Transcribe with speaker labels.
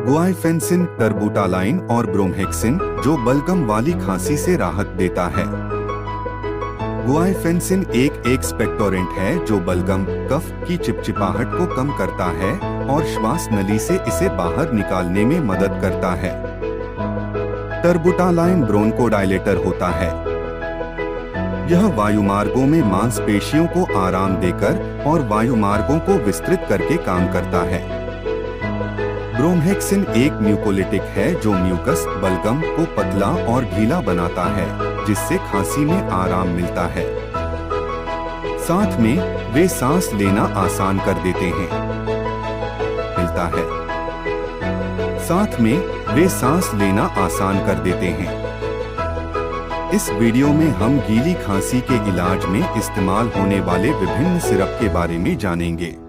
Speaker 1: गुआइफेंसिन, टर्बुटालाइन और ब्रोमहेक्सिन जो बलगम वाली खांसी से राहत देता है। गुआइफेंसिन एक एक्सपेक्टोरेंट है जो बलगम कफ की चिपचिपाहट को कम करता है और श्वास नली से इसे बाहर निकालने में मदद करता है। टर्बुटालाइन ब्रोंकोडायलेटर होता है। यह वायुमार्गों में मांसपेशियों को आराम देकर और वायुमार्गों को विस्तृत करके काम करता है। ब्रोमहेक्सिन एक म्यूकोलिटिक है जो म्यूकस बलगम को पतला और ढीला बनाता है, जिससे खांसी में आराम मिलता है। साथ में वे सांस लेना आसान कर देते हैं। मिलता है। साथ में वे सांस लेना आसान कर देते हैं। इस वीडियो में हम गीली खांसी के इलाज में इस्तेमाल होने वाले विभिन्न सिरप के बारे में जानेंगे।